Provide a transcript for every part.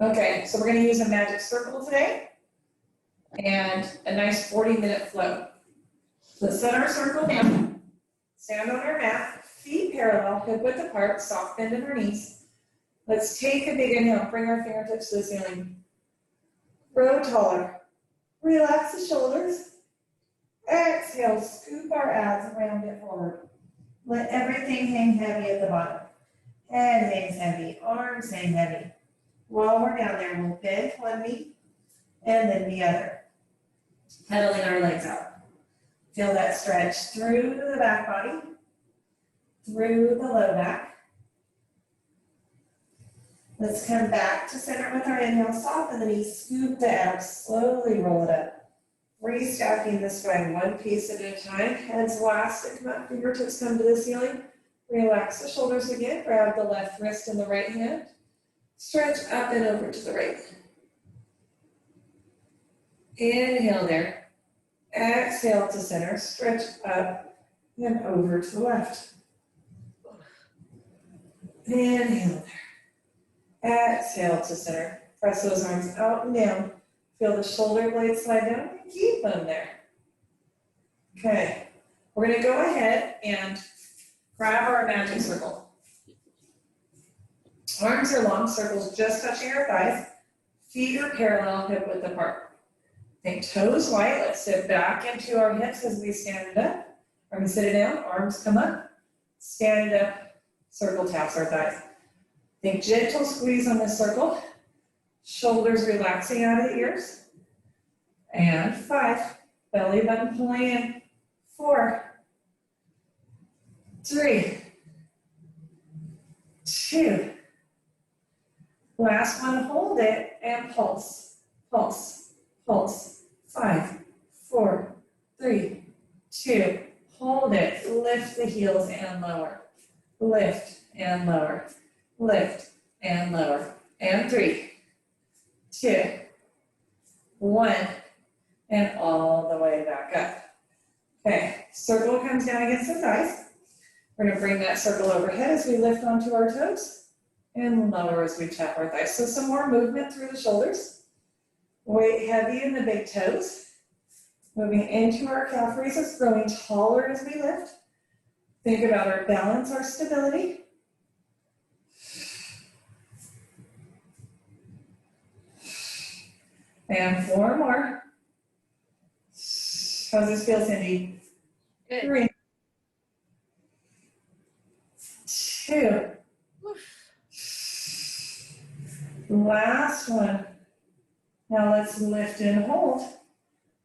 Okay, so we're gonna use a magic circle today and a nice 40-minute flow. Let's set our circle down, stand on our mat, feet parallel, hip width apart, soft bend in our knees. Let's take a big inhale, bring our fingertips to the ceiling. Grow taller. Relax the shoulders. Exhale, scoop our abs around it forward. Let everything hang heavy at the bottom. Head hangs heavy, arms hang heavy. While we're down there, we'll bend one knee and then the other. Pedaling our legs out. Feel that stretch through the back body, through the low back. Let's come back to center with our inhale, soften the knees, scoop the abs, slowly roll it up. Restacking the spine one piece at a time. Heads last and come up, fingertips come to the ceiling. Relax the shoulders again, grab the left wrist and the right hand. Stretch up and over to the right. Inhale there. Exhale to center, stretch up and over to the left. Inhale there. Exhale to center. Press those arms out and down. Feel the shoulder blades slide down and keep them there. Okay, we're gonna go ahead and grab our magic circle. Arms are long, circles just touching our thighs. Feet are parallel, hip width apart. Think toes wide. Let's sit back into our hips as we stand up. We're gonna sit it down, arms come up, stand up, circle taps our thighs. Think gentle squeeze on this circle. Shoulders relaxing out of the ears. And 5, belly button pulling in. 4, 3, 2. Last one, hold it and pulse, pulse, pulse. 5, 4, 3, 2. Hold it, lift the heels and lower. Lift and lower, lift and lower. And 3, 2, 1, and all the way back up. Okay, circle comes down against the thighs. We're gonna bring that circle overhead as we lift onto our toes and lower as we tap our thighs. So some more movement through the shoulders. Weight heavy in the big toes. Moving into our calf raises, growing taller as we lift. Think about our balance, our stability. And 4 more. How's this feel, Cindy? Good. 3, 2. Last one. Now let's lift and hold.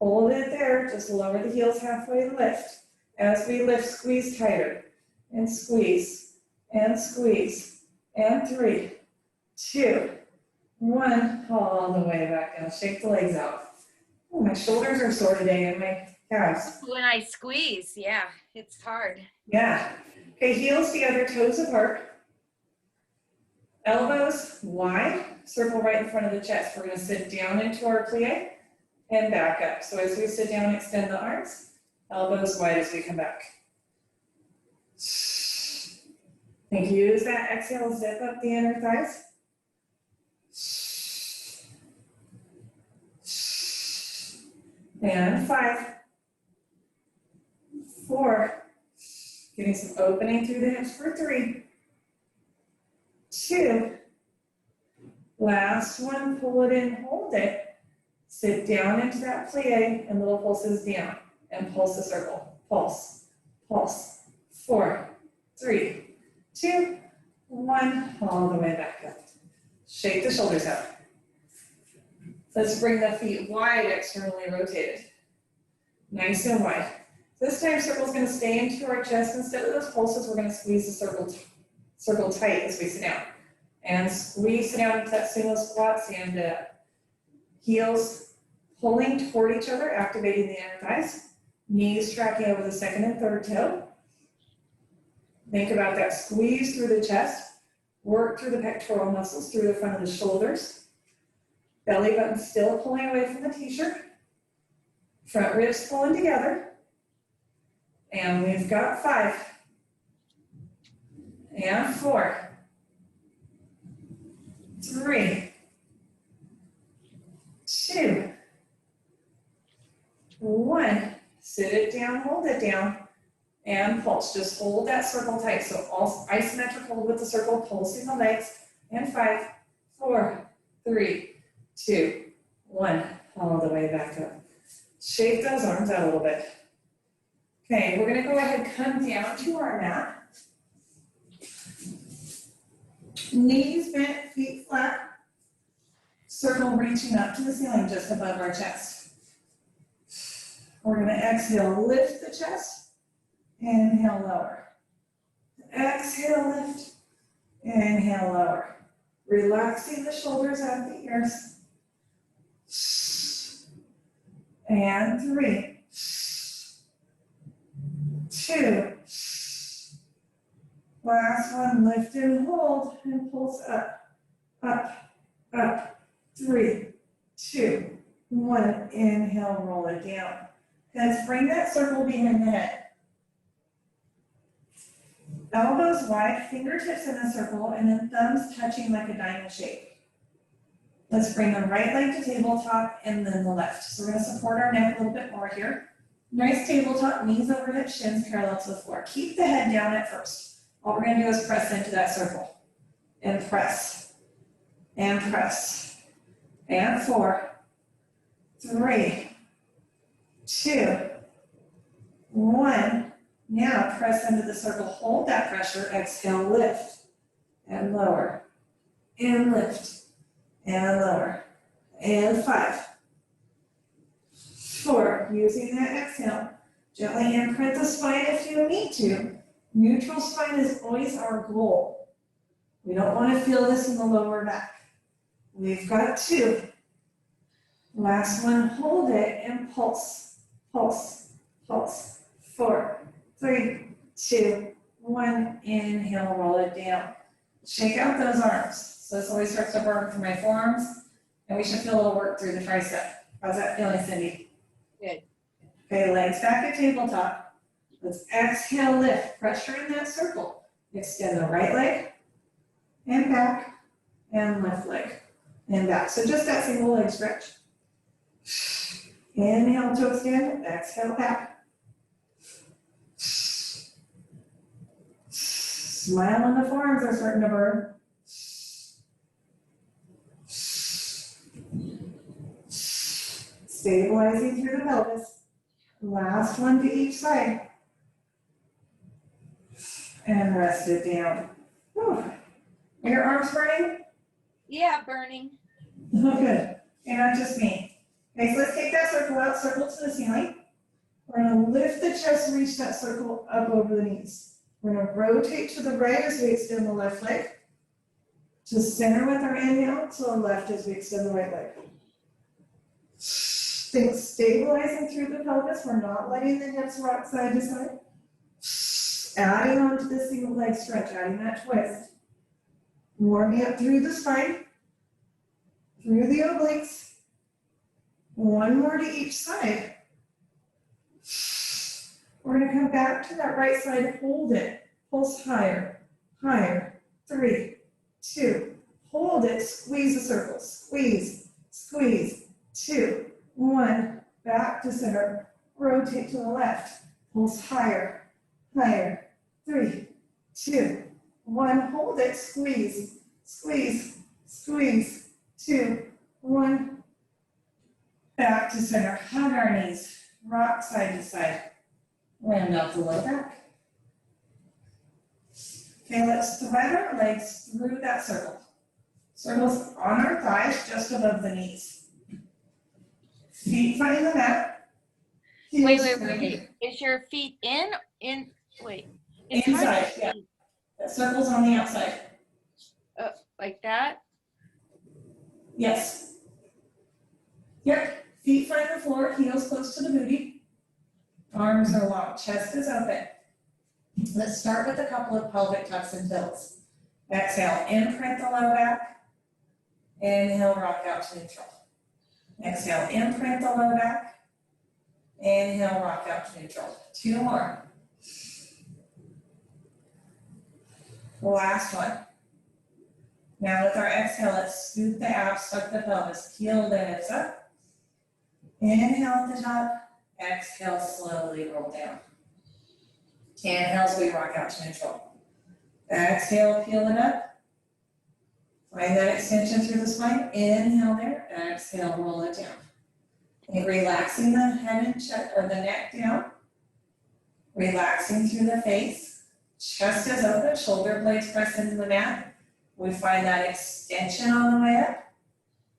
Hold it there, just lower the heels halfway, lift. As we lift, squeeze tighter, and squeeze, and squeeze, and 3, 2, 1, all the way back down. Shake the legs out. Oh, my shoulders are sore today and my calves. When I squeeze, yeah, it's hard. Yeah. Okay, heels together, toes apart. Elbows wide, circle right in front of the chest. We're gonna sit down into our plie and back up. So as we sit down, extend the arms, elbows wide as we come back. And use that exhale, zip up the inner thighs. And 5, 4, getting some opening through the hips for 3, 2, last one, pull it in, hold it. Sit down into that plie and little pulses down and pulse the circle. Pulse, pulse. 4, 3, 2, 1, all the way back up. Shake the shoulders out. Let's bring the feet wide, externally rotated. Nice and wide. This time, circle's gonna stay into our chest. Instead of those pulses, we're gonna squeeze the circle tight as we sit down. And squeeze it down into that single squat, stand up. Heels pulling toward each other, activating the inner thighs. Knees tracking over the second and third toe. Think about that squeeze through the chest. Work through the pectoral muscles, through the front of the shoulders. Belly button still pulling away from the t-shirt. Front ribs pulling together. And we've got 5. And 4. 3. 2, 1. Sit it down, hold it down, and pulse. Just hold that circle tight. So all isometric hold with the circle, pulsing the legs. And 5, 4, 3, 2, 1. All the way back up. Shake those arms out a little bit. Okay, we're gonna go ahead and come down to our mat. Knees bent, feet flat. Circle reaching up to the ceiling just above our chest. We're gonna exhale, lift the chest. Inhale, lower. Exhale, lift. Inhale, lower. Relaxing the shoulders at the ears. And 3, 2. Last one, lift and hold and pulse up, up, up. 3, 2, 1. Inhale, roll it down. Let's bring that circle behind the head. Elbows wide, fingertips in a circle, and then thumbs touching like a diamond shape. Let's bring the right leg to tabletop and then the left. So we're going to support our neck a little bit more here. Nice tabletop, knees over hips, shins parallel to the floor. Keep the head down at first. All we're going to do is press into that circle. And press. And press. And 4, 3, 2, 1. Now press into the circle, hold that pressure, exhale, lift, and lower, and lift, and lower, and 5, 4, using that exhale, gently imprint the spine if you need to. Neutral spine is always our goal. We don't want to feel this in the lower back. We've got 2. Last one, hold it and pulse, pulse, pulse. 4, 3, 2, 1. Inhale, roll it down. Shake out those arms. So this always starts to burn through my forearms, and we should feel a little work through the tricep. How's that feeling, Cindy? Good. Okay, legs back at tabletop. Let's exhale, lift, pressure in that circle. Extend the right leg, and back, and left leg, and back. So just that single leg stretch. Inhale to extend, exhale back. Smile when the forearms are starting to burn. Stabilizing through the pelvis. Last one to each side. And rest it down. Whew. Are your arms burning? Yeah, burning. Oh, good. And not just me. Okay, so let's take that circle out, circle to the ceiling. We're gonna lift the chest, reach that circle up over the knees. We're going to rotate to the right as we extend the left leg. To center with our inhale, to the left as we extend the right leg. Think stabilizing through the pelvis. We're not letting the hips rock side to side. Adding on to the single leg stretch, adding that twist. Warming up through the spine, through the obliques. One more to each side. We're going to come back to that right side, hold it, pulse higher, higher, 3, 2, hold it, squeeze the circle, squeeze, squeeze, 2, 1, back to center, rotate to the left, pulse higher, higher, 3, 2, 1, hold it, squeeze, squeeze, squeeze, 2, 1, back to center, hug our knees, rock side to side. Round out the low back. Okay, let's thread our legs through that circle. Circles on our thighs, just above the knees. Feet find the mat. Wait. Is your feet wait. It's inside, yeah. The circle's on the outside. Like that? Yes. Yep, feet find the floor, heels close to the booty. Arms are long, chest is open. Let's start with a couple of pelvic tucks and tilts. Exhale, imprint the low back. Inhale, rock out to neutral. Exhale, imprint the low back. Inhale, rock out to neutral. 2 more. Last one. Now with our exhale, let's scoot the abs, tuck the pelvis, heel the hips up. Inhale at the top, exhale, slowly roll down. Inhale as we rock out to neutral. Exhale, peel it up. Find that extension through the spine. Inhale there, exhale, roll it down. And relaxing the head and chest, or the neck down. Relaxing through the face. Chest is open, shoulder blades press into the mat. We find that extension on the way up.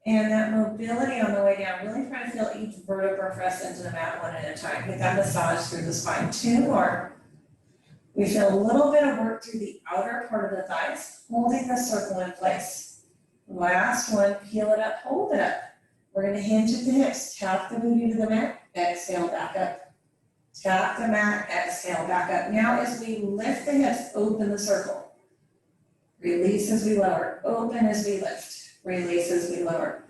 And that mobility on the way down. Really try to feel each vertebra press into the mat one at a time. Get that massage through the spine. 2 more. We feel a little bit of work through the outer part of the thighs, holding the circle in place. Last one, peel it up, hold it up. We're gonna hinge at the hips, tap the booty to the mat, exhale, back up. Tap the mat, exhale, back up. Now as we lift the hips, open the circle. Release as we lower, open as we lift, release as we lower.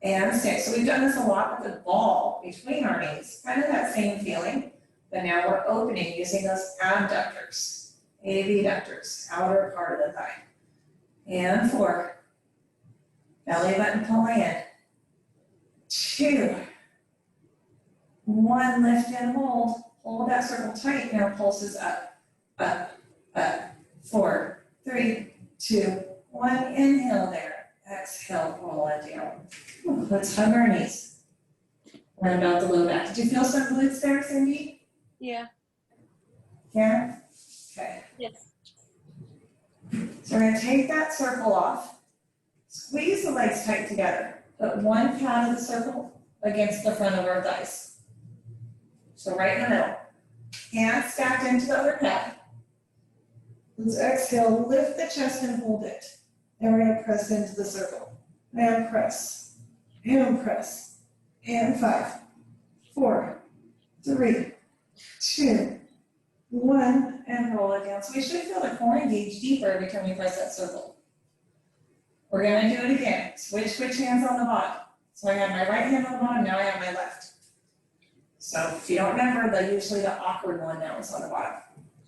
And 6, so we've done this a lot with the ball between our knees, kind of that same feeling. But now we're opening using those abductors, abductors, outer part of the thigh. And 4, belly button pulling in. 2, 1, lift and hold. Hold that circle tight. Now pulses up, up, up. 4, 3, 2, 1. Inhale there. Exhale, roll it down. Ooh, let's hug our knees. Round out the low back. Did you feel some glutes there, Cindy? Yeah. Yeah? Okay. Yes. So we're gonna take that circle off. Squeeze the legs tight together. Put one pad of the circle against the front of our thighs. So right in the middle. Hands stacked into the other pad. Let's exhale, lift the chest and hold it. And we're gonna press into the circle. And press, and press. And 5, 4, 3, 2, 1, and roll it down. So we should feel the core engage deeper every time we press that circle. We're gonna do it again. Switch hands on the bottom. So I have my right hand on the bottom, now I have my left. So if you don't remember, usually the awkward one now is on the bottom.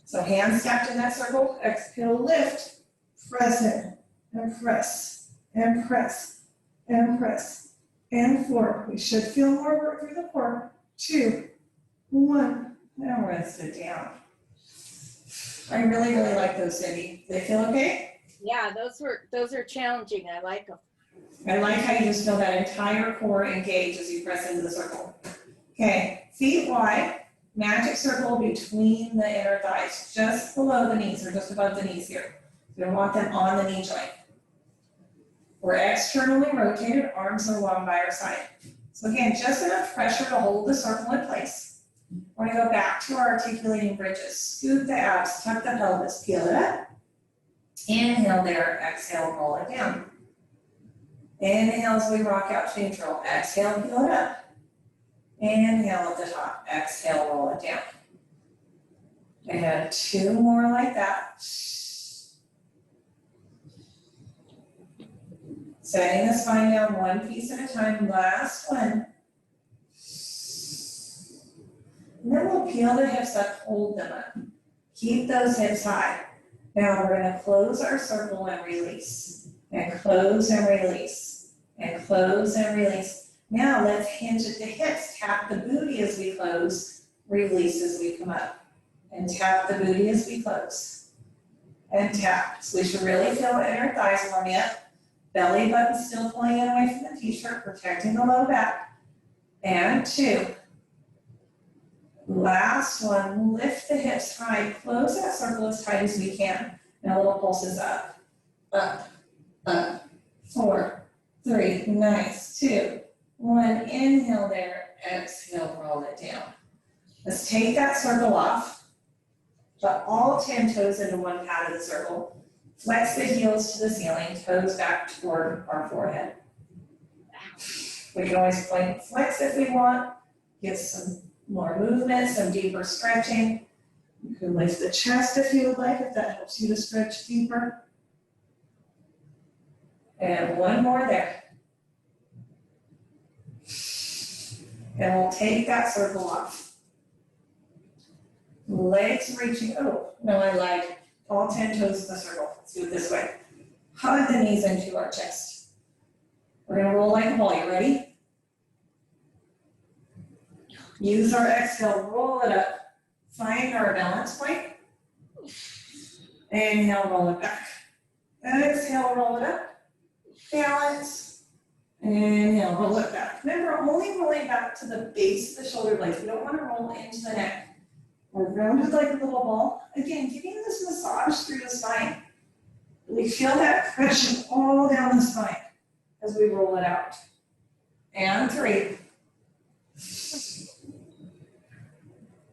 So hands stacked in that circle, exhale, lift, press in, and press, and press, and press, and 4. We should feel more work through the core. 2, 1, and rest it down. I really like those, Cindy. They feel okay? Yeah, those are challenging. I like them. I like how you just feel that entire core engage as you press into the circle. Okay, feet wide, magic circle between the inner thighs, just below the knees or just above the knees here. We don't want them on the knee joint. We're externally rotated, arms are long by our side. So again, just enough pressure to hold the circle in place. We're gonna go back to our articulating bridges. Scoop the abs, tuck the pelvis, peel it up. Inhale there, exhale, roll it down. Inhale as we rock out to neutral. Exhale, peel it up. Inhale at the top, exhale, roll it down. And 2 more like that. Setting the spine down one piece at a time, last one. And then we'll peel the hips up, hold them up. Keep those hips high. Now we're gonna close our circle and release. And close and release. And close and release. Now let's hinge at the hips, tap the booty as we close, release as we come up. And tap the booty as we close. And tap. So we should really feel the inner thighs warming up. Belly button still pulling in away from the t-shirt, protecting the low back. And 2. Last one, lift the hips high, close that circle as tight as we can. Now little pulses up, up, up. 4, 3, nice. 2, 1, inhale there, exhale, roll it down. Let's take that circle off, put all 10 toes into one pad of the circle. Flex the heels to the ceiling, toes back toward our forehead. We can always point flex if we want, get some more movement, some deeper stretching. You can lift the chest if you would like, if that helps you to stretch deeper. And 1 more there. And we'll take that circle off. Legs reaching, oh, no, I lied. All 10 toes in the circle. Let's do it this way. Hug the knees into our chest. We're gonna roll like a ball. You ready? Use our exhale, roll it up. Find our balance point. Inhale, roll it back. Exhale, roll it up. Balance. Inhale, roll it back. Remember, only rolling back to the base of the shoulder blades. We don't want to roll into the neck. We're rounded like a little ball. Again, giving this massage through the spine. We feel that pressure all down the spine as we roll it out. And 3.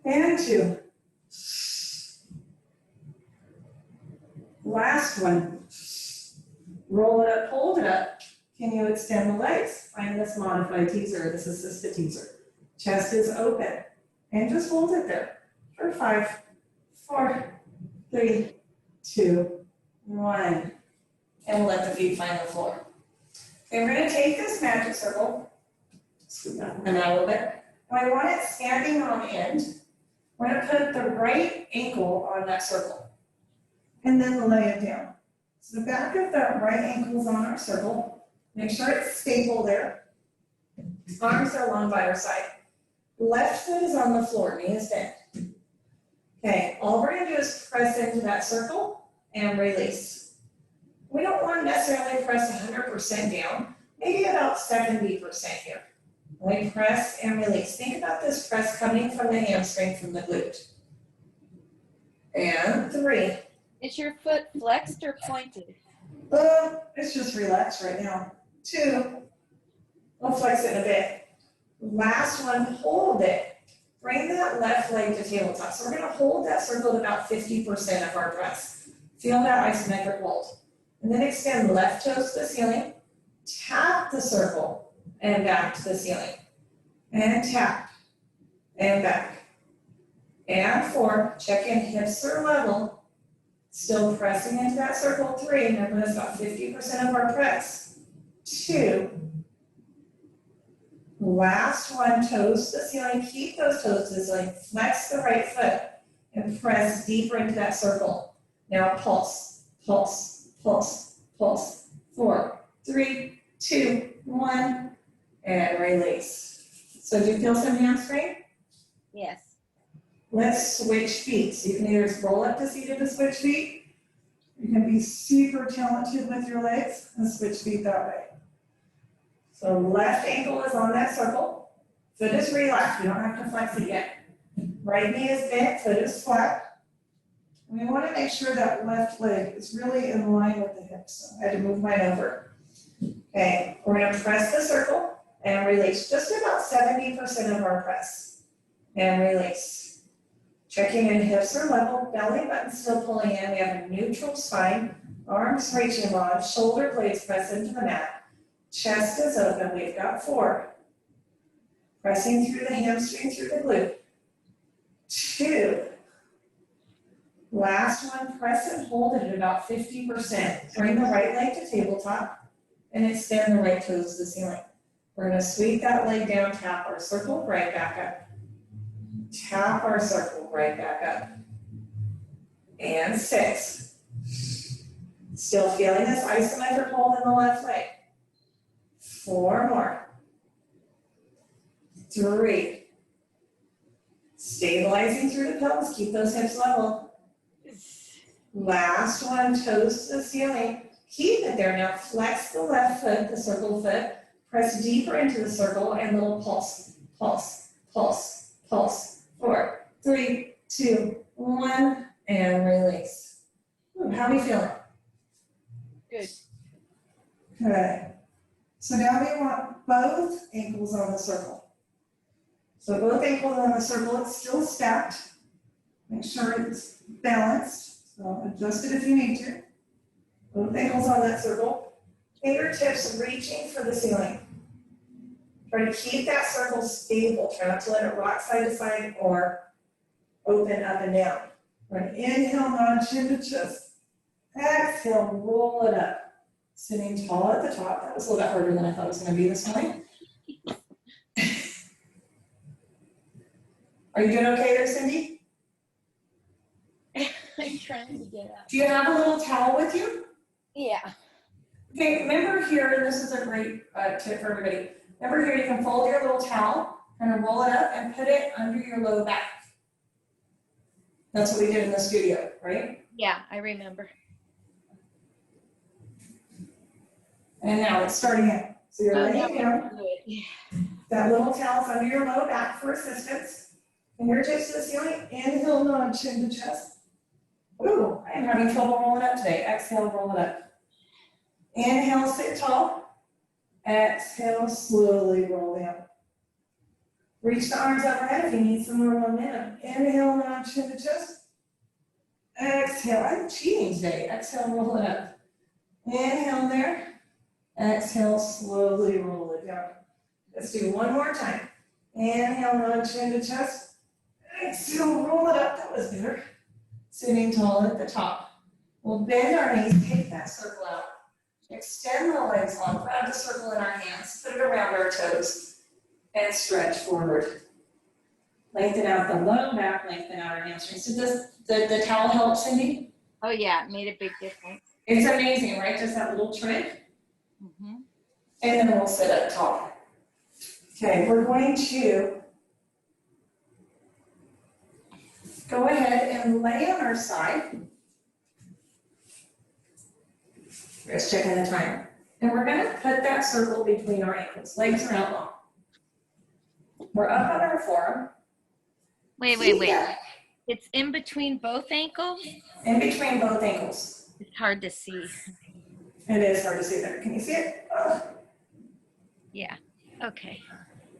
And 2. Last one. Roll it up, hold it up. Can you extend the legs? Find this modified teaser, this assisted teaser. Chest is open. And just hold it there for 5, 4, 3, 2, 1. And let the feet find the floor. Okay, we're gonna take this magic circle, scoot that one out a little bit. And I want it standing on end. We're gonna put the right ankle on that circle. And then lay it down. So the back of that right ankle is on our circle. Make sure it's stable there. Arms are long by our side. Left foot is on the floor, knee is bent. Okay, all we're gonna do is press into that circle and release. We don't want to necessarily press 100% down, maybe about 70% here. We press and release. Think about this press coming from the hamstring, from the glute. And 3. Is your foot flexed or pointed? It's just relaxed right now. 2. We'll flex it in a bit. Last one, hold it. Bring that left leg to tabletop. So we're going to hold that circle at about 50% of our press. Feel that isometric hold. And then extend left toes to the ceiling. Tap the circle and back to the ceiling. And tap and back. And 4, check in, hips are level. Still pressing into that circle. 3, remember that's about 50% of our press. 2. Last one, toes to the ceiling. Keep those toes to the ceiling. Flex the right foot and press deeper into that circle. Now pulse, pulse, pulse, pulse. 4, 3, 2, 1, and release. So do you feel some hamstring? Yes. Let's switch feet. So you can either roll up to seated to switch feet. You can be super talented with your legs and switch feet that way. So left ankle is on that circle. Foot is relaxed. We don't have to flex it yet. Right knee is bent. Foot is flat. And we want to make sure that left leg is really in line with the hips. So I had to move mine over. Okay, we're going to press the circle and release. Just about 70% of our press. And release. Checking in, hips are level, belly button still pulling in. We have a neutral spine, arms reaching long, shoulder blades press into the mat. Chest is open, we've got 4. Pressing through the hamstring, through the glute. 2. Last one, press and hold it at about 50%. Bring the right leg to tabletop and extend the right toes to the ceiling. We're gonna sweep that leg down, tap our circle, right back up. Tap our circle, right back up. And 6. Still feeling this isometric hold in the left leg. 4 more. 3. Stabilizing through the pelvis, keep those hips level. Last one, toes to the ceiling. Keep it there. Now flex the left foot, the circle foot. Press deeper into the circle and little pulse, pulse, pulse, pulse. 4, 3, 2, 1, and release. How are you feeling? Good. Okay. So now we want both ankles on the circle. So both ankles on the circle, it's still stacked. Make sure it's balanced. So adjust it if you need to. Both ankles on that circle. Fingertips reaching for the ceiling. Try to keep that circle stable. Try not to let it rock side to side or open up and down. We're going to inhale, nod chin to chest. Exhale, roll it up. Sitting tall at the top. That was a little bit harder than I thought it was going to be this morning. Are you doing okay there, Cindy? I'm trying to get up. Do you have a little towel with you? Yeah. Okay, remember here, and this is a great tip for everybody. Remember here, you can fold your little towel and roll it up and put it under your low back. That's what we did in the studio, right? Yeah, I remember. And now it's starting in. So you're laying down. Yeah. That little towel's under your low back for assistance. Fingertips to the ceiling. Inhale, nod, chin to chest. Ooh, I am having trouble rolling up today. Exhale, roll it up. Inhale, sit tall. Exhale, slowly roll down. Reach the arms overhead if you need some more momentum. Inhale, nod, chin to chest. Exhale, I'm cheating today. Exhale, roll it up. Inhale there. Exhale, slowly roll it down. Let's do one more time. Inhale, nod, chin to chest. Exhale, roll it up. That was better. Sitting tall at the top. We'll bend our knees, take that circle out. Extend the legs long. Grab the circle in our hands. Put it around our toes. And stretch forward. Lengthen out the low back, lengthen out our hamstrings. Did the towel help, Cindy? Oh yeah, it made a big difference. It's amazing, right? Just that little trick. Mm-hmm. And then we'll sit up tall. Okay, we're going to go ahead and lay on our side. Just checking the time. And we're going to put that circle between our ankles. Legs are out long. We're up on our forearm. Wait. It's in between both ankles? In between both ankles. It's hard to see. It is hard to see there. Can you see it? Yeah. Okay.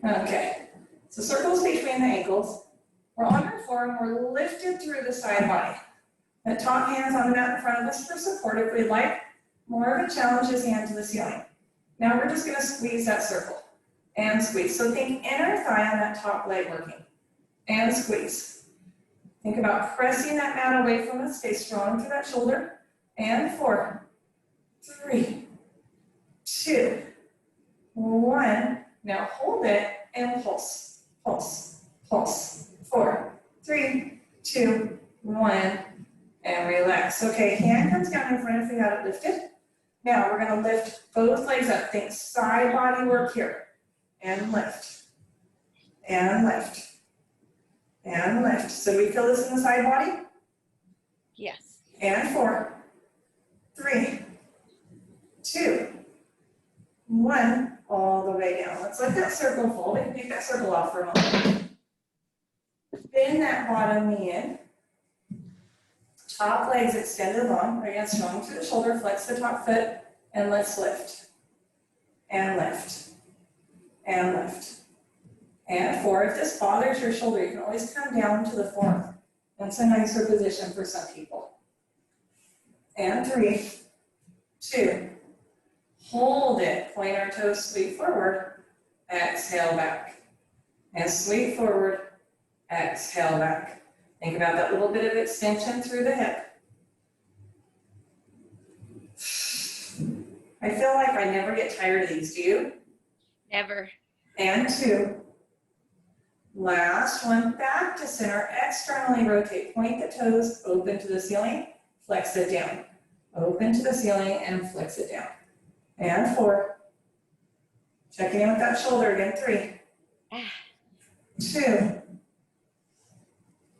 Okay. So circles between the ankles. We're on our forearm. We're lifted through the side body. The top hand's on the mat in front of us for support if we'd like. More of a challenge is hand to the ceiling. Now we're just going to squeeze that circle. And squeeze. So think inner thigh on that top leg working. And squeeze. Think about pressing that mat away from us. Stay strong through that shoulder. And 4, 3, 2, 1. Now hold it and pulse. Pulse. Pulse. 4, 3, 2, 1. And relax. Okay, hand comes down in front if we have it lifted. Now we're going to lift both legs up. Think side body work here. And lift, and lift, and lift. So do we feel this in the side body? Yes. And 4, 3, 2, 1, all the way down. Let's let that circle fold. We can take that circle off for a moment. Bend that bottom knee in. Top legs extended long. Again, strong through the shoulder. Flex the top foot, and let's lift, and lift. And lift. And 4, if this bothers your shoulder, you can always come down to the forearm. That's a nicer position for some people. And 3, 2, hold it. Point our toes, sweep forward, exhale back. And sweep forward, exhale back. Think about that little bit of extension through the hip. I feel like I never get tired of these, do you? Never. And 2. Last one, back to center, externally rotate. Point the toes, open to the ceiling, flex it down. Open to the ceiling and flex it down. And 4. Checking in with that shoulder again. 3, 2,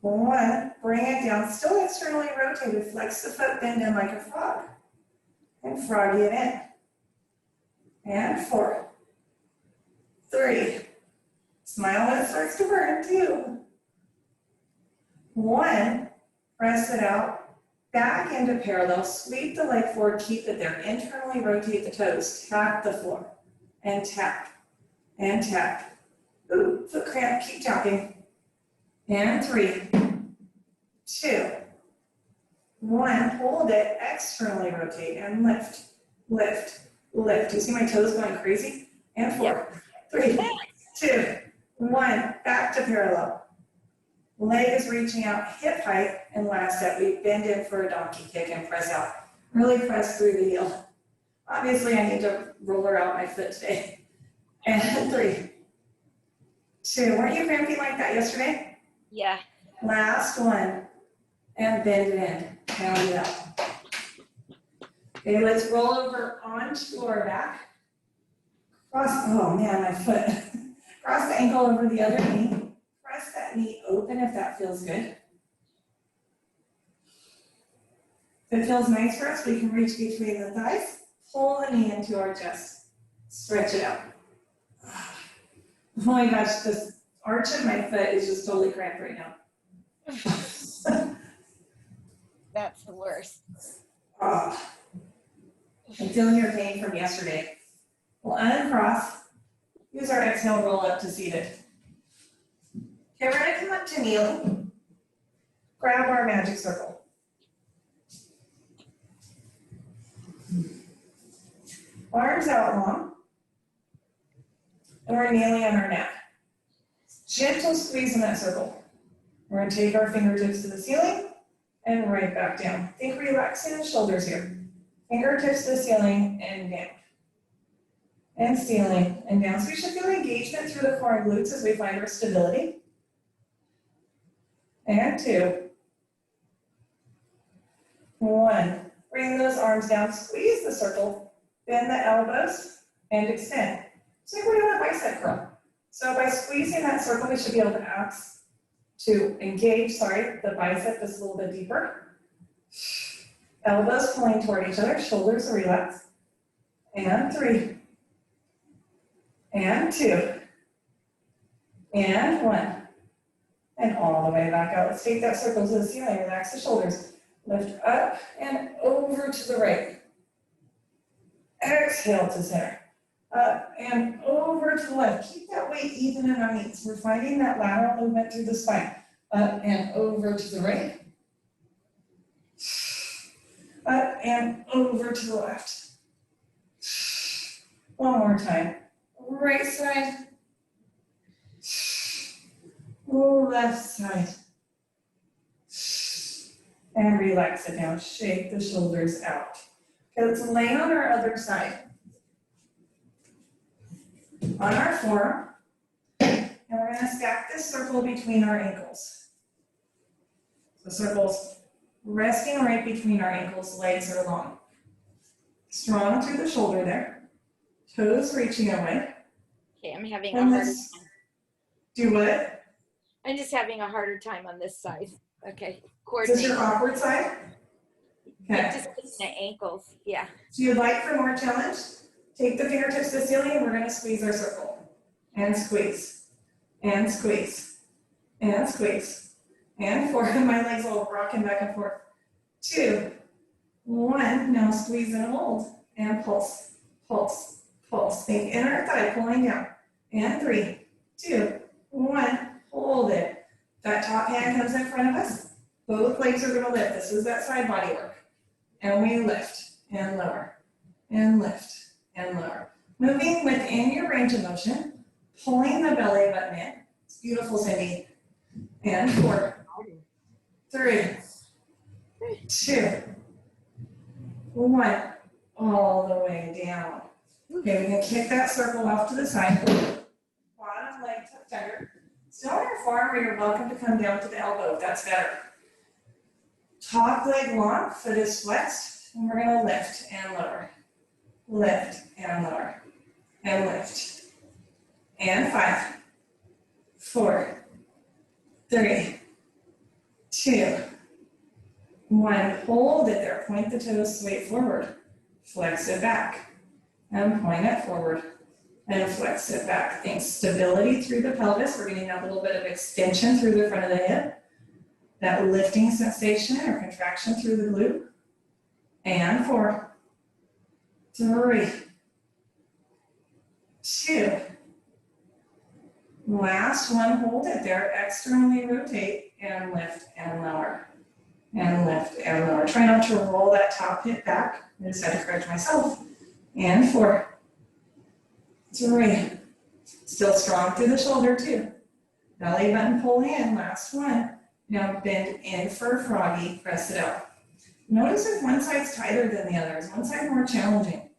1. Bring it down, still externally rotated. Flex the foot, bend in like a frog. And froggy it in. And 4. 3. Smile when it starts to burn. 2. 1. Press it out. Back into parallel. Sweep the leg forward. Keep it there. Internally rotate the toes. Tap the floor. And tap. And tap. Ooh, foot cramp. Keep tapping. And 3, 2, 1. Hold it. Externally rotate and lift. Lift. Lift. You see my toes going crazy? And 4, 3, 2, 1. Back to parallel. Leg is reaching out hip height. And last step, we bend in for a donkey kick and press out. Really press through the heel. Obviously, I need to roller out my foot today. And 3, 2. Weren't you cramping like that yesterday? Yeah. Last one. And bend it in. Pound it out. Okay, let's roll over onto our back. Cross, oh man, my foot. Cross the ankle over the other knee. Press that knee open if that feels good. If it feels nice for us, we can reach between the thighs, pull the knee into our chest, stretch it out. Oh my gosh, this arch of my foot is just totally cramped right now. That's the worst. Oh, I'm feeling your pain from yesterday. We'll uncross, use our exhale, roll up to seated. Okay, we're gonna come up to kneeling. Grab our magic circle. Arms out long. And we're kneeling on our neck. Gentle squeeze in that circle. We're gonna take our fingertips to the ceiling and right back down. Think relaxing the shoulders here. Fingertips to the ceiling and down. And ceiling and down. So we should feel engagement through the core and glutes as we find our stability. And 2. 1. Bring those arms down, squeeze the circle, bend the elbows, and extend. It's like we're doing a bicep curl. So by squeezing that circle, we should be able to engage, the bicep just a little bit deeper. Elbows pulling toward each other, shoulders are relaxed. And 3. And 2. And 1. And all the way back out. Let's take that circle to the ceiling, relax the shoulders. Lift up and over to the right. Exhale to center. Up and over to the left. Keep that weight even in our knees. We're finding that lateral movement through the spine. Up and over to the right. Up and over to the left. One more time. Right side. Left side. And relax it down. Shake the shoulders out. Okay, let's lay on our other side. On our forearm. And we're going to stack this circle between our ankles. So circles resting right between our ankles, legs are long. Strong through the shoulder there. Toes reaching away. Okay, I'm having a harder time. Do what? I'm just having a harder time on this side. Okay, Is this your awkward side? Okay. It just hits my ankles, yeah. So you'd like for more challenge? Take the fingertips to the ceiling and we're going to squeeze our circle. And squeeze. And squeeze. And squeeze. And 4. My legs all rocking back and forth. 2. 1. Now squeeze and hold. And pulse. Pulse. Pulse. Think inner thigh pulling down. And 3. 2. 1. Hold it. That top hand comes in front of us. Both legs are going to lift. This is that side body work. And we lift and lower and lift and lower. Moving within your range of motion, pulling the belly button in. It's beautiful, Cindy. And 4, 3, 2, 1. All the way down. Okay, we can kick that circle off to the side. Bottom leg tucked under. Still on your forearm, or you're welcome to come down to the elbow if that's better. Top leg long, foot is flexed, and we're going to lift and lower. Lift and lower. And lift. And 5, 4, 3, 2, 1. Hold it there. Point the toes straight forward. Flex it back. And point it forward. And flex it back. Think stability through the pelvis. We're getting a little bit of extension through the front of the hip. That lifting sensation or contraction through the glute. And 4, 3, 2. Last one, hold it there. Externally rotate and lift and lower. And lift and lower. Try not to roll that top hip back. I just had to correct myself. And 4, 3. Still strong through the shoulder too. Belly button pull in. Last one. Now bend in for froggy, press it out. Notice if one side's tighter than the other. Is one side more challenging?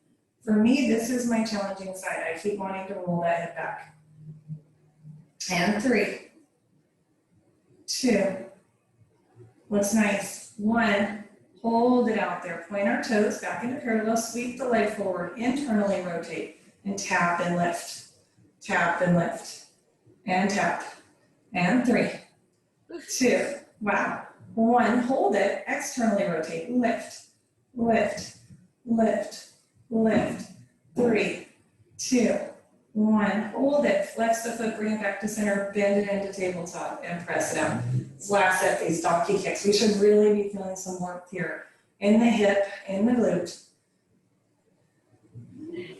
For me, this is my challenging side. I keep wanting to roll that hip back. And 3, 2. Looks nice. 1. Hold it out there. Point our toes back into parallel. Sweep the leg forward. Internally rotate. And tap and lift. Tap and lift. and tap, and 3, 2, wow, 1, hold it, externally rotate, lift, lift, lift, lift, 3, 2, 1, hold it, flex the foot, bring it back to center, bend it into tabletop, and press it out. Last set, these donkey kicks. We should really be feeling some warmth here in the hip, in the glute.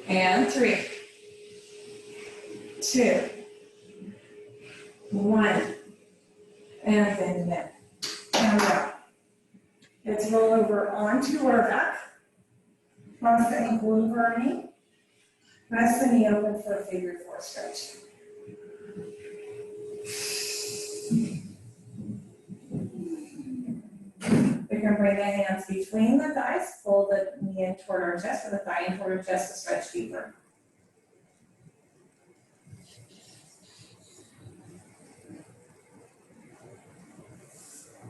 And 3, 2, 1, and bend it in, and out. Let's roll over onto our back. Cross the ankle over our knee. Press the knee open for a figure 4 stretch. We can bring the hands between the thighs, pull the knee in toward our chest, or the thigh in toward our chest to stretch deeper.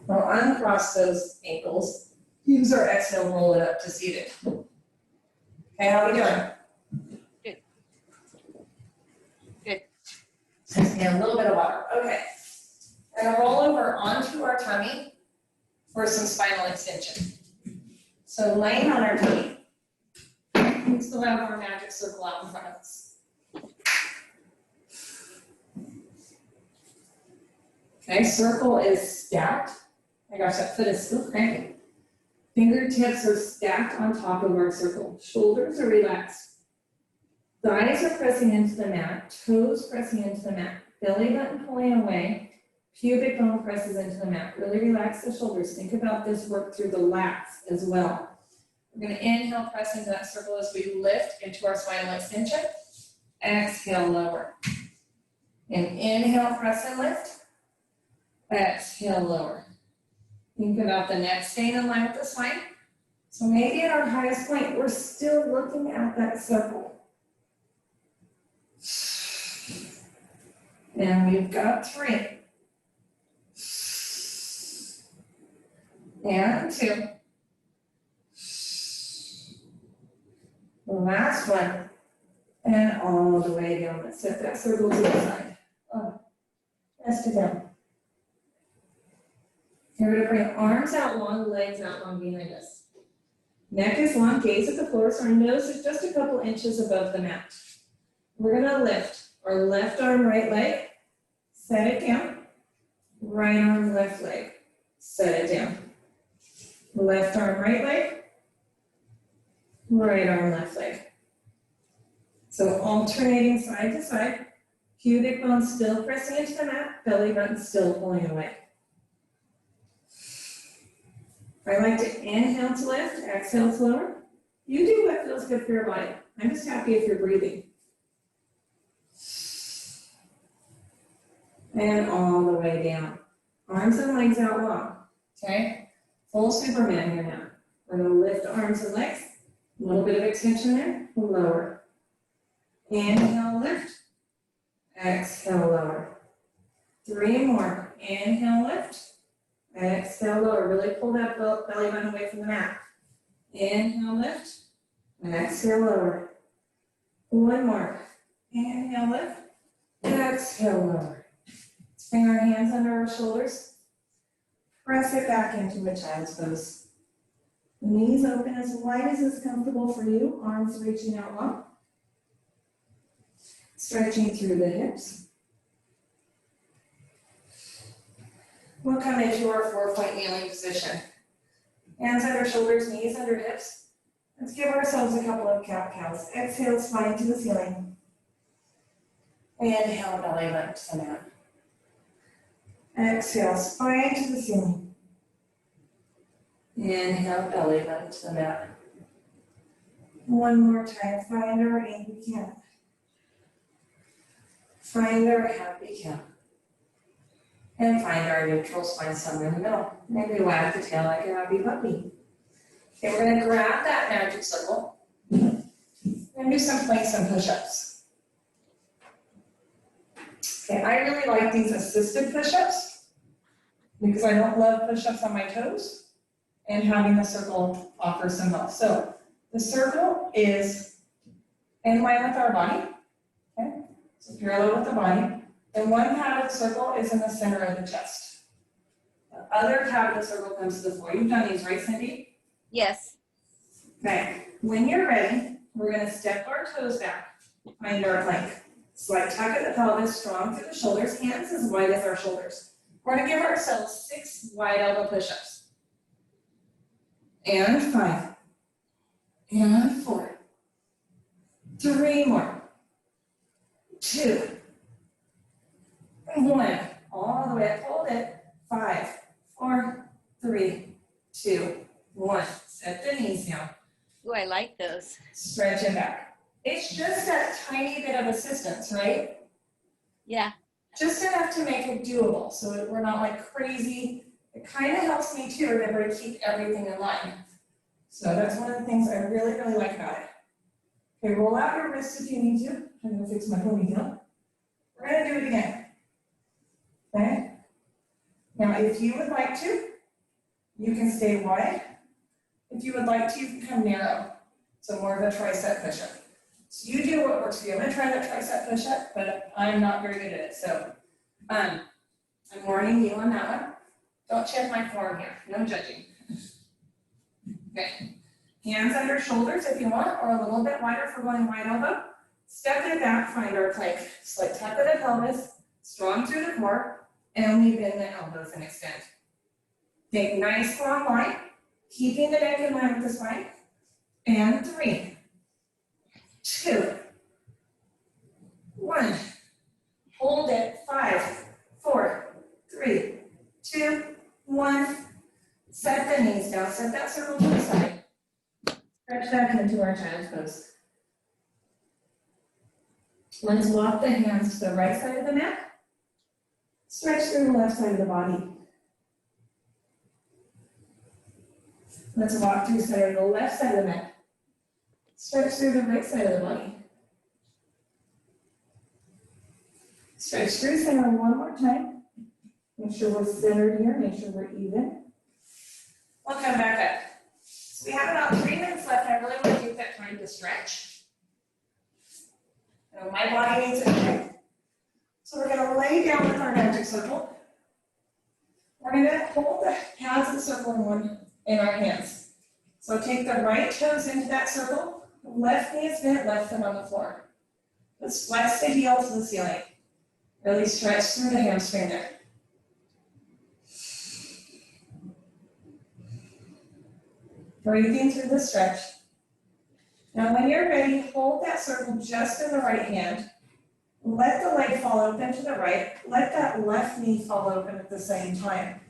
We'll uncross those ankles. Use our exhale, roll it up to seated. Okay, how are we doing? Good. Good. And a little bit of water. Okay. And a roll over onto our tummy for some spinal extension. So laying on our tummy, we still have our magic circle out in front of us. Okay, circle is stacked. My gosh, that foot is still cranking. Fingertips are stacked on top of our circle. Shoulders are relaxed. Thighs are pressing into the mat, toes pressing into the mat, belly button pulling away, pubic bone presses into the mat. Really relax the shoulders. Think about this work through the lats as well. We're going to inhale, press into that circle as we lift into our spinal extension. Exhale, lower. And inhale, press and lift. Exhale, lower. Think about the neck staying in line with the spine. So maybe at our highest point, we're still looking at that circle. And we've got 3. And 2. The last one. And all the way down. Let's set that circle to the side. Oh, rest it down. We're going to bring arms out long, legs out long behind us. Neck is long, gaze at the floor, so our nose is just a couple inches above the mat. We're going to lift our left arm, right leg, set it down. Right arm, left leg, set it down. Left arm, right leg, right arm, left leg. So alternating side to side, pubic bone still pressing into the mat, belly button still pulling away. I like to inhale to lift, exhale to lower. You do what feels good for your body. I'm just happy if you're breathing. And all the way down. Arms and legs out long, okay? Full Superman here now. We're gonna lift arms and legs. A little bit of extension there, lower. Inhale, lift. Exhale, lower. 3 more. Inhale, lift. Exhale, lower. Really pull that belly button away from the mat. Inhale, lift. Exhale, lower. 1 more. Inhale, lift. Exhale, lower. Let's bring our hands under our shoulders. Press it back into a child's pose. Knees open as wide as is comfortable for you. Arms reaching out long. Stretching through the hips. We'll come into our 4-point kneeling position. Hands under shoulders, knees under hips. Let's give ourselves a couple of cat-cows. Exhale, spine to the ceiling. Inhale, belly button to the mat. Exhale, spine to the ceiling. Inhale, belly button to the mat. 1 more time, find our angry cat. Find our happy cat. And find our neutral spine somewhere in the middle. Maybe wag the tail like a happy puppy. Okay, we're gonna grab that magic circle. And do some planks and push-ups. Okay, I really like these assisted push-ups because I don't love push-ups on my toes, and having the circle offers some help. So the circle is in line with our body, okay? So parallel with the body. And one half of the circle is in the center of the chest. The other half of the circle comes to the floor. You've done these, right, Cindy? Yes. Okay, when you're ready, we're gonna step our toes back, find our plank. Slight tuck of the pelvis, strong through the shoulders, hands as wide as our shoulders. We're gonna give ourselves 6 wide elbow push-ups. And 5. And 4. 3 more. 2. 1. All the way up, hold it. 5, 4, 3, 2, 1. Set the knees down. Oh, I like those. Stretch it back. It's just that tiny bit of assistance, right? Yeah. Just enough to make it doable, so that we're not like crazy. It kind of helps me too, remember to keep everything in line. So that's one of the things I really, really like about it. Okay, roll out your wrists if you need to. I'm gonna fix my ponytail. We're gonna do it again. Okay? Now, if you would like to, you can stay wide. If you would like to, you can come narrow. So more of a tricep push-up. So you do what works for you. I'm gonna try that tricep push-up, but I'm not very good at it. So I'm warning you on that one. Don't check my form here, no judging. Okay, hands under shoulders if you want, or a little bit wider for going wide elbow. Step it back, find our plank. Slight tuck of the pelvis, strong through the core, and we bend the elbows and extend. Take nice long line, keeping the neck in line with the spine. And 3, 2, 1. Hold it. 5, 4, 3, 2, 1. Set the knees down. Set that circle to the side. Stretch back into our child's pose. Let's walk the hands to the right side of the mat. Stretch through the left side of the body. Let's walk through the left side of the mat. Stretch through the right side of the body. Stretch through center one more time. Make sure we're centered here, make sure we're even. We'll come back up. So we have about 3 minutes left. I really want to take that time to stretch. My body needs a break. So we're going to lay down with our magic circle. We're going to hold the pads of the circle in our hands. So take the right toes into that circle. Left knee is bent, left foot on the floor. Let's flex the heel to the ceiling. Really stretch through the hamstring there. Breathing through the stretch. Now when you're ready, hold that circle just in the right hand. Let the leg fall open to the right. Let that left knee fall open at the same time.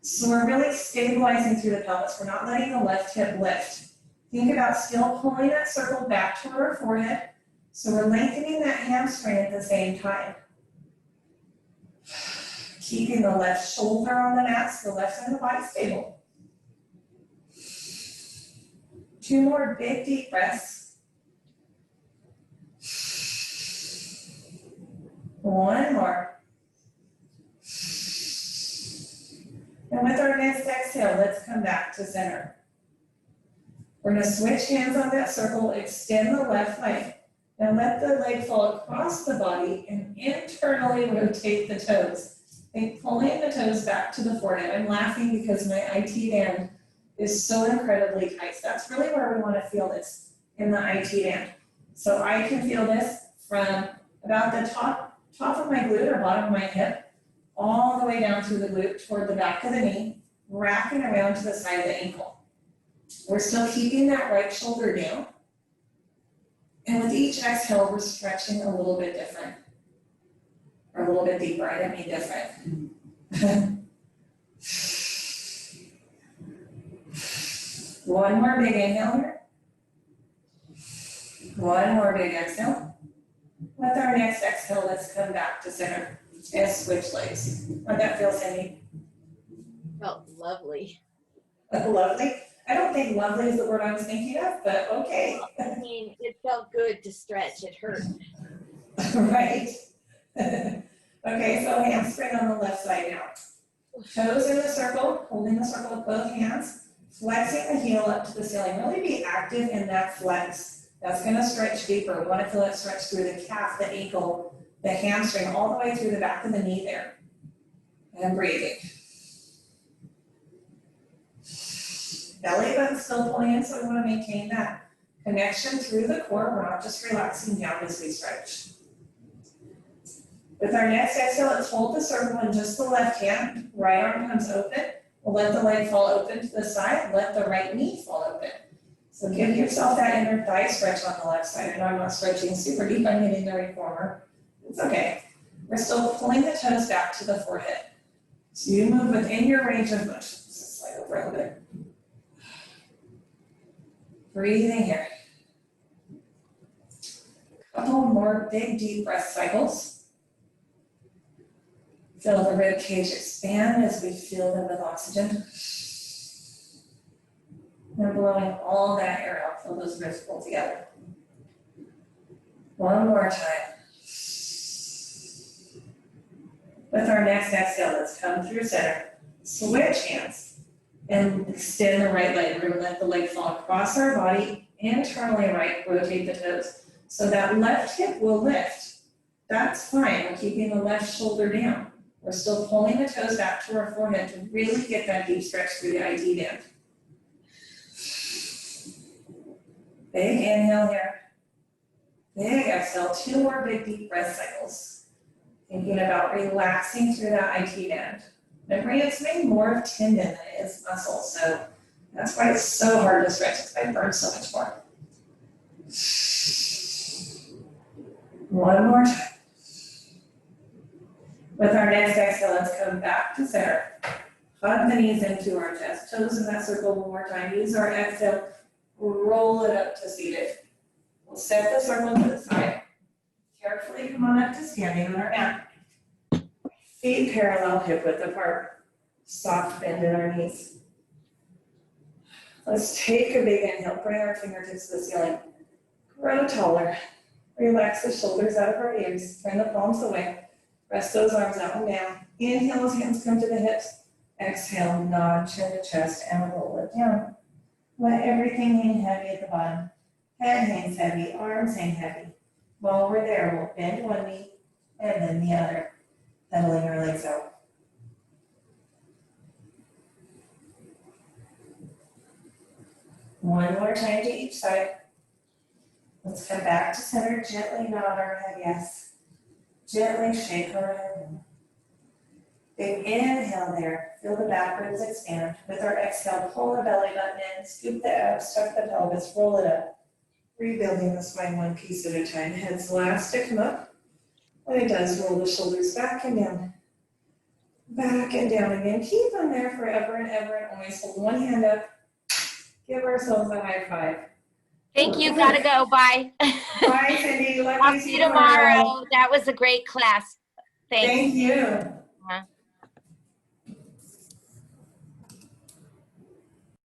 So we're really stabilizing through the pelvis. We're not letting the left hip lift. Think about still pulling that circle back toward our forehead. So we're lengthening that hamstring at the same time. Keeping the left shoulder on the mat so the left side of the body stable. 2 more big deep breaths. 1 more. And with our next exhale, let's come back to center. We're going to switch hands on that circle, extend the left leg. Now let the leg fall across the body and internally rotate the toes. Think pulling the toes back to the forehead. I'm laughing because my IT band is so incredibly tight. So that's really where we want to feel this, in the IT band. So I can feel this from about the top of my glute or bottom of my hip, all the way down through the glute toward the back of the knee, wrapping around to the side of the ankle. We're still keeping that right shoulder down. And with each exhale, we're stretching a little bit different. Or a little bit deeper, I didn't mean different. One more big inhale here. One more big exhale. With our next exhale, let's come back to center and switch legs. How'd that feel, Cindy? Felt lovely. Lovely? I don't think lovely is the word I was thinking of, but okay. I mean, it felt good to stretch. It hurt. Right. Okay, so hamstring on the left side now. Toes in the circle, holding the circle with both hands, flexing the heel up to the ceiling. Really be active in that flex. That's going to stretch deeper. We want to feel it stretch through the calf, the ankle, the hamstring all the way through the back of the knee there. And breathing. Belly button still pulling in, so we want to maintain that connection through the core. We're not just relaxing down as we stretch. With our next exhale, let's hold the circle in just the left hand. Right arm comes open. We'll let the leg fall open to the side. Let the right knee fall open. So give yourself that inner thigh stretch on the left side. I know I'm not stretching super deep. I'm hitting the reformer. It's okay. We're still pulling the toes back to the forehead. So you move within your range of motion. Just slide over a little bit. Breathing here. Couple more big deep breath cycles. Feel the rib cage expand as we fill them with oxygen. And blowing all that air out, feel those ribs pull together. One more time. With our next exhale, let's come through center. Switch hands and extend the right leg. We're gonna let the leg fall across our body, internally right, rotate the toes. So that left hip will lift. That's fine, we're keeping the left shoulder down. We're still pulling the toes back to our forehead to really get that deep stretch through the IT band. Big inhale here. Big exhale, 2 more big deep breath cycles. Thinking about relaxing through that IT band. Remember, it's made more of tendon than it is muscle, so that's why it's so hard to stretch. It's why it burns so much more. One more time. With our next exhale, let's come back to center. Hug the knees into our chest, toes in that circle one more time. Use our exhale, roll it up to seated. We'll set the circle to the side. Carefully come on up to standing on our mat. Feet parallel, hip width apart. Soft bend in our knees. Let's take a big inhale, bring our fingertips to the ceiling. Grow taller. Relax the shoulders out of our ears. Turn the palms away. Rest those arms out and down. Inhale as hands come to the hips. Exhale, nod, chin to chest, and roll it down. Let everything hang heavy at the bottom. Head hangs heavy, arms hang heavy. While we're there, we'll bend one knee and then the other, pedaling our legs out. One more time to each side. Let's come back to center, gently nod our head yes. Gently shake our head. Big inhale there, feel the back ribs expand. With our exhale, pull the belly button in, scoop the abs, tuck the pelvis, roll it up. Rebuilding the spine one piece at a time. Head's last to come up. When it does, roll the shoulders back and down. Back and down again. Keep them there forever and ever and always. Hold one hand up. Give ourselves a high five. Thank you. Gotta go. Bye. Bye, Cindy. Love I'll you. see you tomorrow. That was a great class. Thanks. Thank you. Uh-huh.